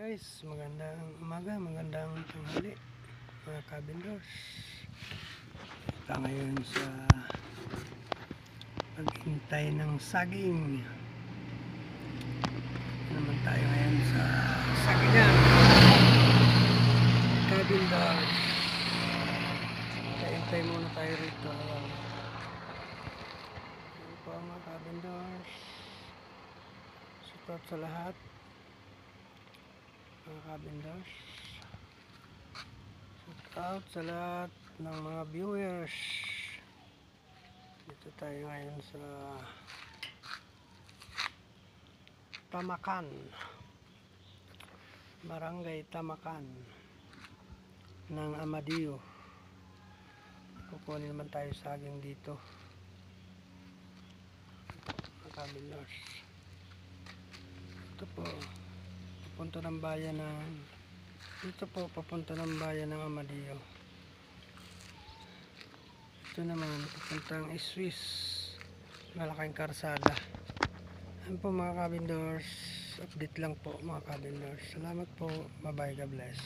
Guys, magandang umaga, magandang tanghali mga kabindors. Ito ngayon sa paghintay ng saging. Naman tayo ngayon sa sagingan kabindors. Hintay muna tayo rito. Ayan po mga kabindors. Support sa lahat mga kabindors. Shout out sa lahat ng mga viewers. Dito tayo ngayon sa Tamakan, Barangay Tamakan ng Amadeo. Kukunin naman tayo saging dito mga kabindors. Ito po papunta ng bayan ng papunta ng bayan ng Amadeo. Ito naman papuntang Swiss, malaking karsada. Ayan po mga kabindors, update lang po mga kabindors. Salamat po, bye bye, God bless.